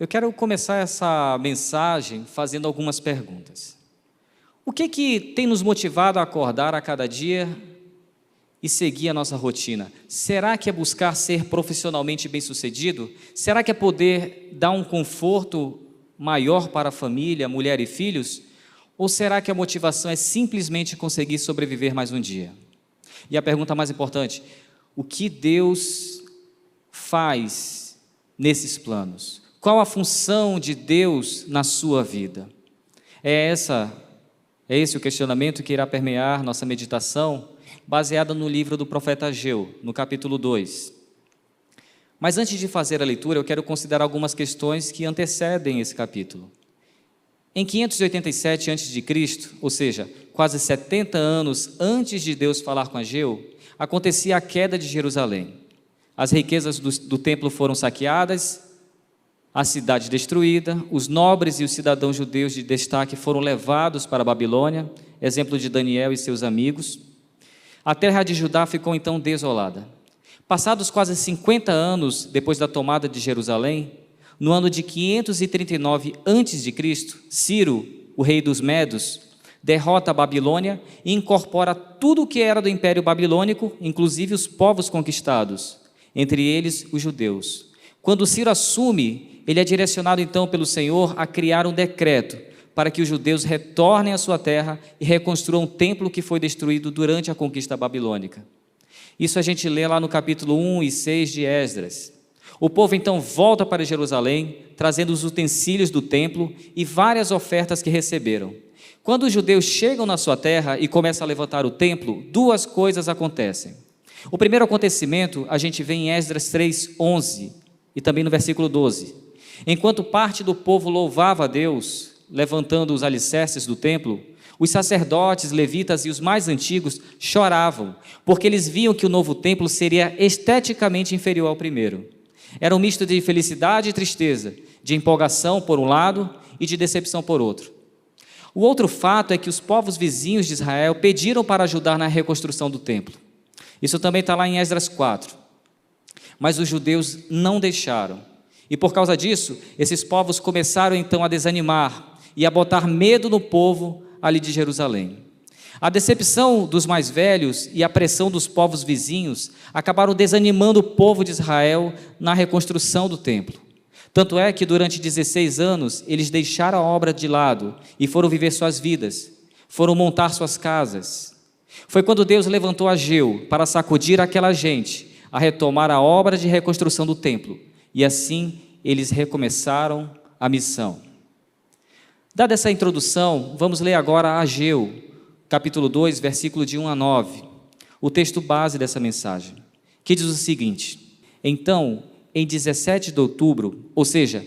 Eu quero começar essa mensagem fazendo algumas perguntas. O que tem nos motivado a acordar a cada dia e seguir a nossa rotina? Será que é buscar ser profissionalmente bem-sucedido? Será que é poder dar um conforto maior para a família, mulher e filhos? Ou será que a motivação é simplesmente conseguir sobreviver mais um dia? E a pergunta mais importante: o que Deus faz nesses planos? Qual a função de Deus na sua vida? É esse o questionamento que irá permear nossa meditação, baseada no livro do profeta Ageu, no capítulo 2. Mas antes de fazer a leitura, eu quero considerar algumas questões que antecedem esse capítulo. Em 587 a.C., ou seja, quase 70 anos antes de Deus falar com Ageu, acontecia a queda de Jerusalém. As riquezas do templo foram saqueadas, a cidade destruída, os nobres e os cidadãos judeus de destaque foram levados para a Babilônia, exemplo de Daniel e seus amigos. A terra de Judá ficou então desolada. Passados quase 50 anos depois da tomada de Jerusalém, no ano de 539 a.C., Ciro, o rei dos Medos, derrota a Babilônia e incorpora tudo o que era do Império Babilônico, inclusive os povos conquistados, entre eles os judeus. Quando Ciro assume, ele é direcionado então pelo Senhor a criar um decreto para que os judeus retornem à sua terra e reconstruam o templo que foi destruído durante a conquista babilônica. Isso a gente lê lá no capítulo 1 e 6 de Esdras. O povo então volta para Jerusalém, trazendo os utensílios do templo e várias ofertas que receberam. Quando os judeus chegam na sua terra e começam a levantar o templo, duas coisas acontecem. O primeiro acontecimento a gente vê em Esdras 3:11 e também no versículo 12. Enquanto parte do povo louvava a Deus, levantando os alicerces do templo, os sacerdotes, levitas e os mais antigos choravam, porque eles viam que o novo templo seria esteticamente inferior ao primeiro. Era um misto de felicidade e tristeza, de empolgação por um lado e de decepção por outro. O outro fato é que os povos vizinhos de Israel pediram para ajudar na reconstrução do templo. Isso também está lá em Esdras 4. Mas os judeus não deixaram. E por causa disso, esses povos começaram então a desanimar e a botar medo no povo ali de Jerusalém. A decepção dos mais velhos e a pressão dos povos vizinhos acabaram desanimando o povo de Israel na reconstrução do templo. Tanto é que durante 16 anos eles deixaram a obra de lado e foram viver suas vidas, foram montar suas casas. Foi quando Deus levantou Ageu para sacudir aquela gente a retomar a obra de reconstrução do templo. E assim eles recomeçaram a missão. Dada essa introdução, vamos ler agora Ageu, capítulo 2, versículo de 1 a 9, o texto base dessa mensagem, que diz o seguinte: Então, em 17 de outubro, ou seja,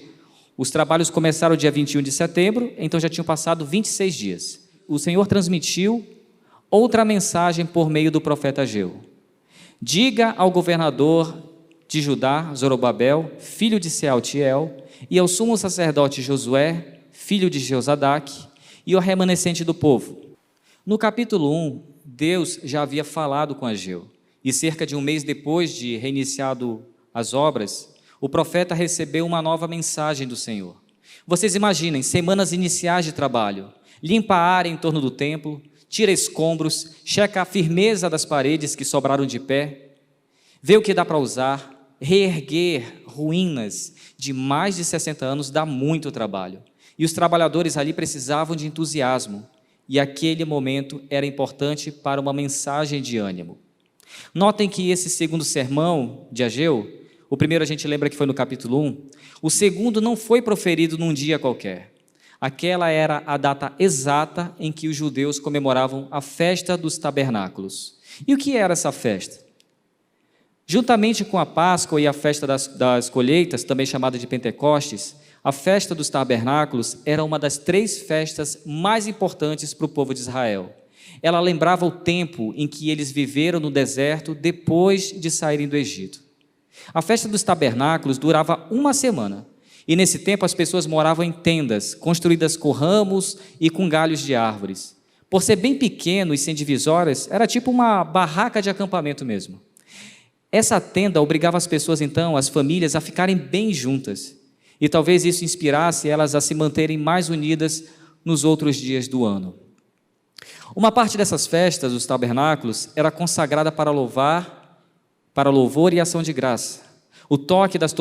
os trabalhos começaram dia 21 de setembro, então já tinham passado 26 dias. O Senhor transmitiu outra mensagem por meio do profeta Ageu. Diga ao governador de Judá, Zorobabel, filho de Sealtiel, e ao sumo sacerdote Josué, filho de Josadaque, e ao remanescente do povo. No capítulo 1, Deus já havia falado com Ageu, e cerca de um mês depois de reiniciado as obras, o profeta recebeu uma nova mensagem do Senhor. Vocês imaginem, semanas iniciais de trabalho: limpa a área em torno do templo, tira escombros, checa a firmeza das paredes que sobraram de pé, vê o que dá para usar. Reerguer ruínas de mais de 60 anos dá muito trabalho, e os trabalhadores ali precisavam de entusiasmo, e aquele momento era importante para uma mensagem de ânimo. Notem que esse segundo sermão de Ageu, o primeiro a gente lembra que foi no capítulo 1, o segundo não foi proferido num dia qualquer. Aquela era a data exata em que os judeus comemoravam a festa dos tabernáculos. E o que era essa festa? Juntamente com a Páscoa e a festa das colheitas, também chamada de Pentecostes, a festa dos tabernáculos era uma das 3 festas mais importantes para o povo de Israel. Ela lembrava o tempo em que eles viveram no deserto depois de saírem do Egito. A festa dos tabernáculos durava uma semana, e nesse tempo as pessoas moravam em tendas, construídas com ramos e com galhos de árvores. Por ser bem pequeno e sem divisórias, era tipo uma barraca de acampamento mesmo. Essa tenda obrigava as pessoas, então, as famílias, a ficarem bem juntas. e talvez isso inspirasse elas a se manterem mais unidas nos outros dias do ano. Uma parte dessas festas, os tabernáculos, era consagrada para louvor e ação de graça. O toque das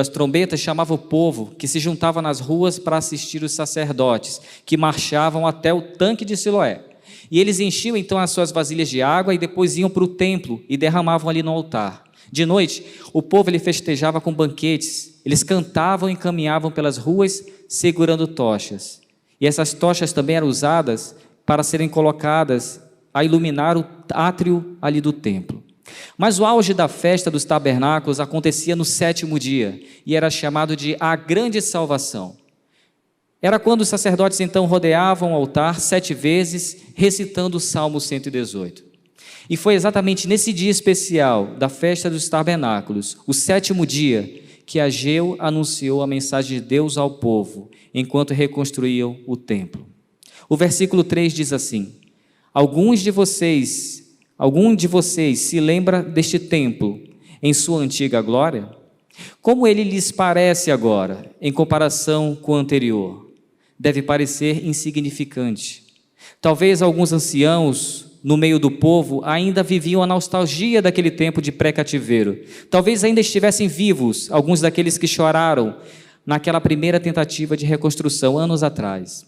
trombetas chamava o povo, que se juntava nas ruas para assistir os sacerdotes, que marchavam até o tanque de Siloé. E eles enchiam então as suas vasilhas de água e depois iam para o templo e derramavam ali no altar. De noite, o povo ele festejava com banquetes, eles cantavam e caminhavam pelas ruas segurando tochas. E essas tochas também eram usadas para serem colocadas a iluminar o átrio ali do templo. Mas o auge da festa dos tabernáculos acontecia no 7º dia e era chamado de a grande salvação. Era quando os sacerdotes então rodeavam o altar 7 vezes, recitando o Salmo 118. E foi exatamente nesse dia especial da festa dos tabernáculos, o 7º dia, que Ageu anunciou a mensagem de Deus ao povo, enquanto reconstruíam o templo. O versículo 3 diz assim: Algum de vocês se lembra deste templo em sua antiga glória? Como ele lhes parece agora, em comparação com o anterior? Deve parecer insignificante. Talvez alguns anciãos no meio do povo ainda viviam a nostalgia daquele tempo de pré-cativeiro. Talvez ainda estivessem vivos alguns daqueles que choraram naquela primeira tentativa de reconstrução anos atrás.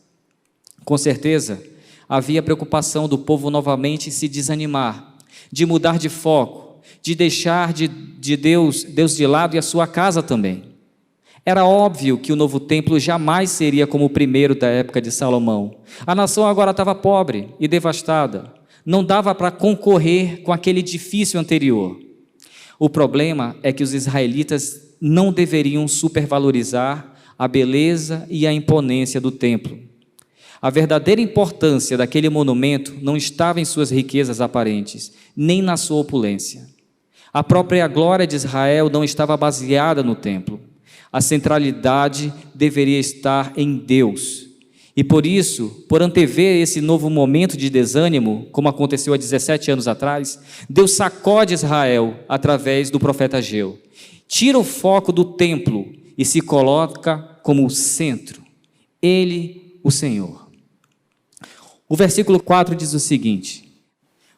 Com certeza, havia preocupação do povo novamente se desanimar, de mudar de foco, de deixar de Deus de lado e a sua casa também. Era óbvio que o novo templo jamais seria como o primeiro da época de Salomão. A nação agora estava pobre e devastada. Não dava para concorrer com aquele edifício anterior. O problema é que os israelitas não deveriam supervalorizar a beleza e a imponência do templo. A verdadeira importância daquele monumento não estava em suas riquezas aparentes, nem na sua opulência. A própria glória de Israel não estava baseada no templo. A centralidade deveria estar em Deus. E por isso, por antever esse novo momento de desânimo, como aconteceu há 17 anos atrás, Deus sacode Israel através do profeta Ageu. Tira o foco do templo e se coloca como o centro. Ele, o Senhor. O versículo 4 diz o seguinte: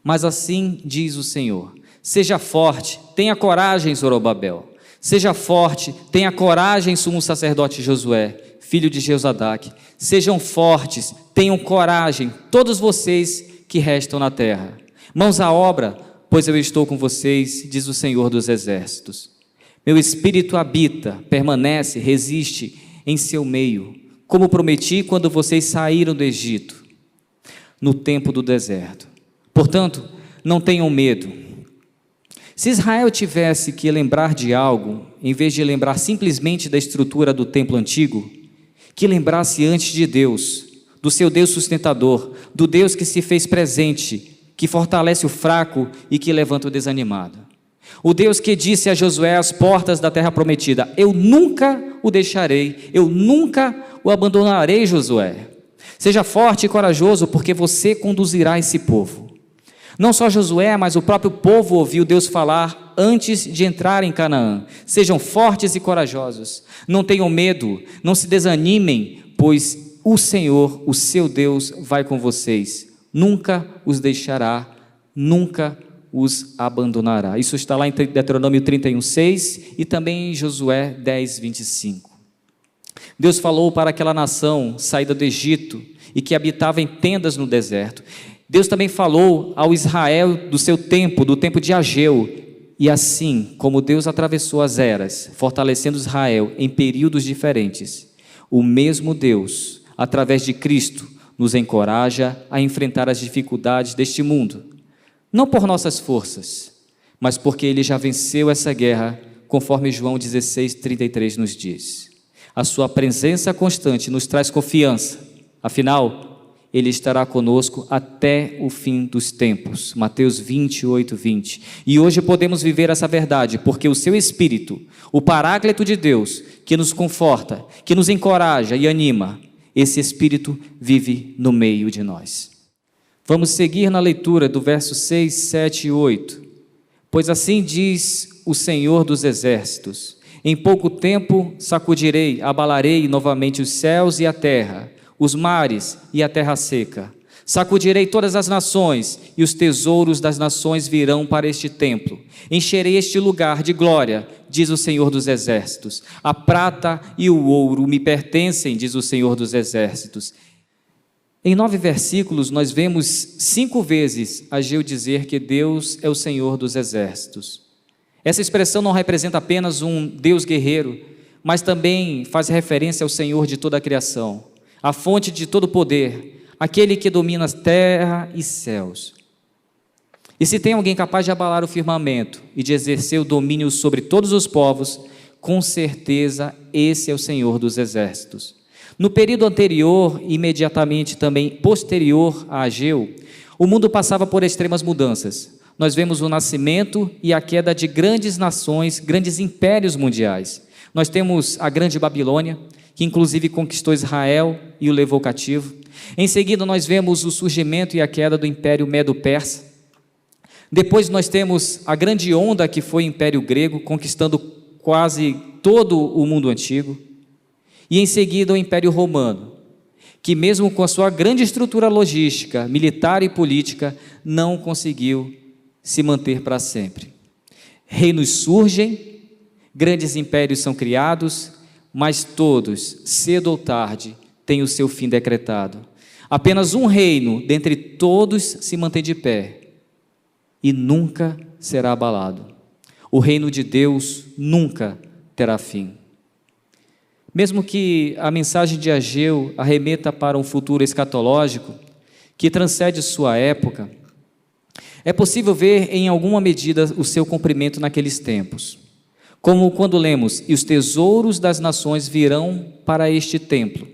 Mas assim diz o Senhor: Seja forte, tenha coragem, Zorobabel. Seja forte, tenha coragem, sumo sacerdote Josué, filho de Josadaque. Sejam fortes, tenham coragem, todos vocês que restam na terra. Mãos à obra, pois eu estou com vocês, diz o Senhor dos Exércitos. Meu espírito habita, permanece, resiste em seu meio, como prometi quando vocês saíram do Egito, no tempo do deserto. Portanto, não tenham medo. Se Israel tivesse que lembrar de algo, em vez de lembrar simplesmente da estrutura do templo antigo, que lembrasse antes de Deus, do seu Deus sustentador, do Deus que se fez presente, que fortalece o fraco e que levanta o desanimado. O Deus que disse a Josué às portas da terra prometida: Eu nunca o deixarei, eu nunca o abandonarei, Josué. Seja forte e corajoso, porque você conduzirá esse povo. Não só Josué, mas o próprio povo ouviu Deus falar antes de entrar em Canaã. Sejam fortes e corajosos, não tenham medo, não se desanimem, pois o Senhor, o seu Deus, vai com vocês. Nunca os deixará, nunca os abandonará. Isso está lá em Deuteronômio 31:6 e também em Josué 10:25. Deus falou para aquela nação saída do Egito e que habitava em tendas no deserto. Deus também falou ao Israel do seu tempo, do tempo de Ageu, e assim como Deus atravessou as eras, fortalecendo Israel em períodos diferentes, o mesmo Deus, através de Cristo, nos encoraja a enfrentar as dificuldades deste mundo, não por nossas forças, mas porque Ele já venceu essa guerra, conforme João 16:33 nos diz. A sua presença constante nos traz confiança, afinal, Ele estará conosco até o fim dos tempos. Mateus 28:20. E hoje podemos viver essa verdade, porque o seu Espírito, o Paráclito de Deus, que nos conforta, que nos encoraja e anima, esse Espírito vive no meio de nós. Vamos seguir na leitura do verso 6, 7 e 8. Pois assim diz o Senhor dos Exércitos: Em pouco tempo sacudirei, abalarei novamente os céus e a terra, os mares e a terra seca. Sacudirei todas as nações, e os tesouros das nações virão para este templo. Encherei este lugar de glória, diz o Senhor dos Exércitos. A prata e o ouro me pertencem, diz o Senhor dos Exércitos. Em 9 versículos, nós vemos 5 vezes Ageu dizer que Deus é o Senhor dos Exércitos. Essa expressão não representa apenas um Deus guerreiro, mas também faz referência ao Senhor de toda a criação, a fonte de todo poder, aquele que domina terra e céus. E se tem alguém capaz de abalar o firmamento e de exercer o domínio sobre todos os povos, com certeza esse é o Senhor dos Exércitos. No período anterior, imediatamente também posterior a Ageu, o mundo passava por extremas mudanças. Nós vemos o nascimento e a queda de grandes nações, grandes impérios mundiais. Nós temos a grande Babilônia, que inclusive conquistou Israel e o levou cativo. Em seguida, nós vemos o surgimento e a queda do Império Medo-Persa. Depois nós temos a grande onda que foi o Império Grego, conquistando quase todo o mundo antigo. E em seguida o Império Romano, que mesmo com a sua grande estrutura logística, militar e política, não conseguiu se manter para sempre. Reinos surgem, grandes impérios são criados, mas todos, cedo ou tarde, têm o seu fim decretado. Apenas um reino dentre todos se mantém de pé e nunca será abalado. O reino de Deus nunca terá fim. Mesmo que a mensagem de Ageu arremeta para um futuro escatológico que transcende sua época, é possível ver em alguma medida o seu cumprimento naqueles tempos. Como quando lemos, e os tesouros das nações virão para este templo.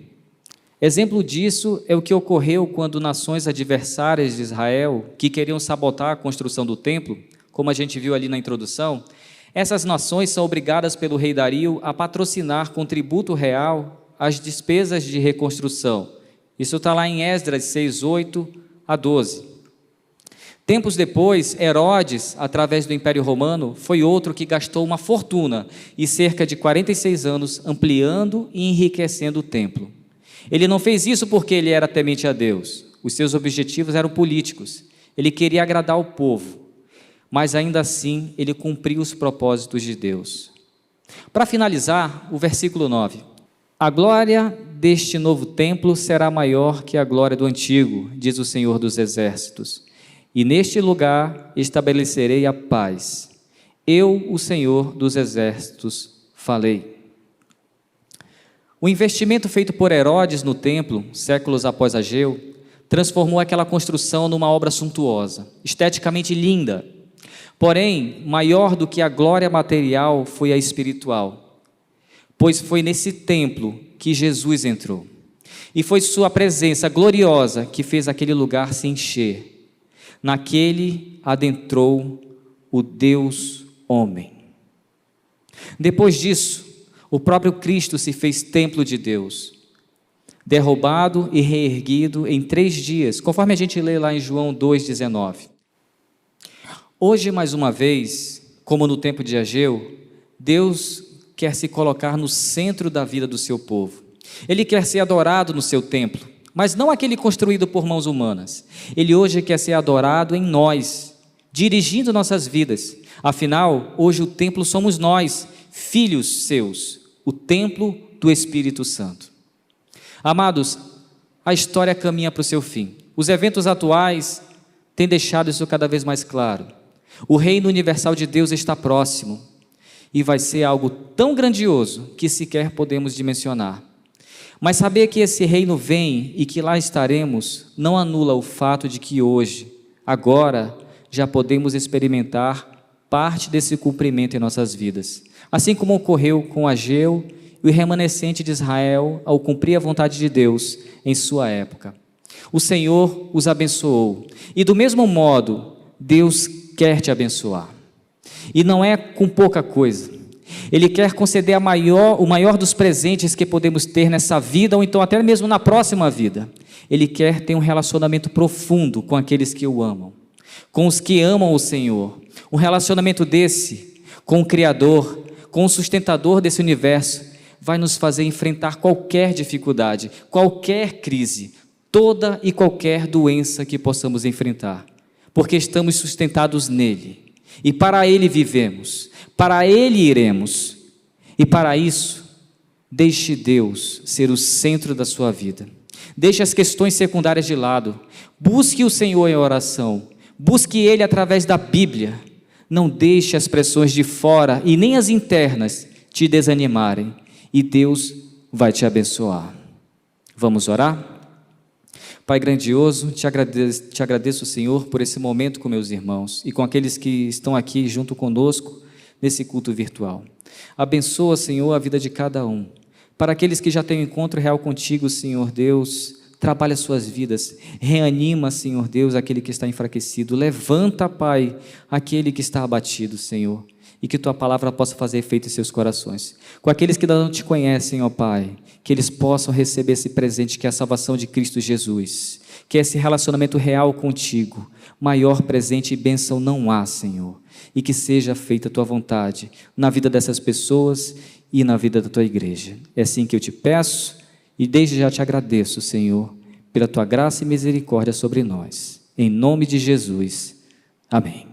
Exemplo disso é o que ocorreu quando nações adversárias de Israel, que queriam sabotar a construção do templo, como a gente viu ali na introdução, essas nações são obrigadas pelo rei Dario a patrocinar com tributo real as despesas de reconstrução. Isso está lá em Esdras 6:8 a 12. Tempos depois, Herodes, através do Império Romano, foi outro que gastou uma fortuna e cerca de 46 anos ampliando e enriquecendo o templo. Ele não fez isso porque ele era temente a Deus. Os seus objetivos eram políticos. Ele queria agradar o povo, mas ainda assim ele cumpriu os propósitos de Deus. Para finalizar, o versículo 9. A glória deste novo templo será maior que a glória do antigo, diz o Senhor dos Exércitos. E neste lugar estabelecerei a paz. Eu, o Senhor dos Exércitos, falei. O investimento feito por Herodes no templo, séculos após Ageu, transformou aquela construção numa obra suntuosa, esteticamente linda. Porém, maior do que a glória material foi a espiritual, pois foi nesse templo que Jesus entrou. E foi sua presença gloriosa que fez aquele lugar se encher. Naquele adentrou o Deus homem. Depois disso, o próprio Cristo se fez templo de Deus, derrubado e reerguido em 3 dias, conforme a gente lê lá em João 2,19. Hoje, mais uma vez, como no tempo de Ageu, Deus quer se colocar no centro da vida do seu povo. Ele quer ser adorado no seu templo, mas não aquele construído por mãos humanas. Ele hoje quer ser adorado em nós, dirigindo nossas vidas. Afinal, hoje o templo somos nós, filhos seus, o templo do Espírito Santo. Amados, a história caminha para o seu fim. Os eventos atuais têm deixado isso cada vez mais claro. O reino universal de Deus está próximo e vai ser algo tão grandioso que sequer podemos dimensionar. Mas saber que esse reino vem e que lá estaremos não anula o fato de que hoje, agora, já podemos experimentar parte desse cumprimento em nossas vidas. Assim como ocorreu com Ageu e o remanescente de Israel ao cumprir a vontade de Deus em sua época. O Senhor os abençoou e do mesmo modo Deus quer te abençoar. E não é com pouca coisa. Ele quer conceder o maior dos presentes que podemos ter nessa vida, ou então até mesmo na próxima vida. Ele quer ter um relacionamento profundo com aqueles que o amam, com os que amam o Senhor. Um relacionamento desse com o Criador, com o sustentador desse universo, vai nos fazer enfrentar qualquer dificuldade, qualquer crise, toda e qualquer doença que possamos enfrentar, porque estamos sustentados nele, e para ele vivemos, para ele iremos, e para isso, deixe Deus ser o centro da sua vida, deixe as questões secundárias de lado, busque o Senhor em oração, busque ele através da Bíblia, não deixe as pressões de fora e nem as internas te desanimarem, e Deus vai te abençoar. Vamos orar? Pai grandioso, te agradeço, Senhor, por esse momento com meus irmãos e com aqueles que estão aqui junto conosco nesse culto virtual. Abençoa, Senhor, a vida de cada um. Para aqueles que já têm um encontro real contigo, Senhor Deus, trabalha suas vidas, reanima, Senhor Deus, aquele que está enfraquecido, levanta, Pai, aquele que está abatido, Senhor, e que Tua palavra possa fazer efeito em seus corações. Com aqueles que ainda não te conhecem, ó Pai, que eles possam receber esse presente que é a salvação de Cristo Jesus, que é esse relacionamento real contigo. Maior presente e bênção não há, Senhor, e que seja feita a Tua vontade na vida dessas pessoas e na vida da Tua igreja. É assim que eu te peço e desde já te agradeço, Senhor, pela Tua graça e misericórdia sobre nós. Em nome de Jesus. Amém.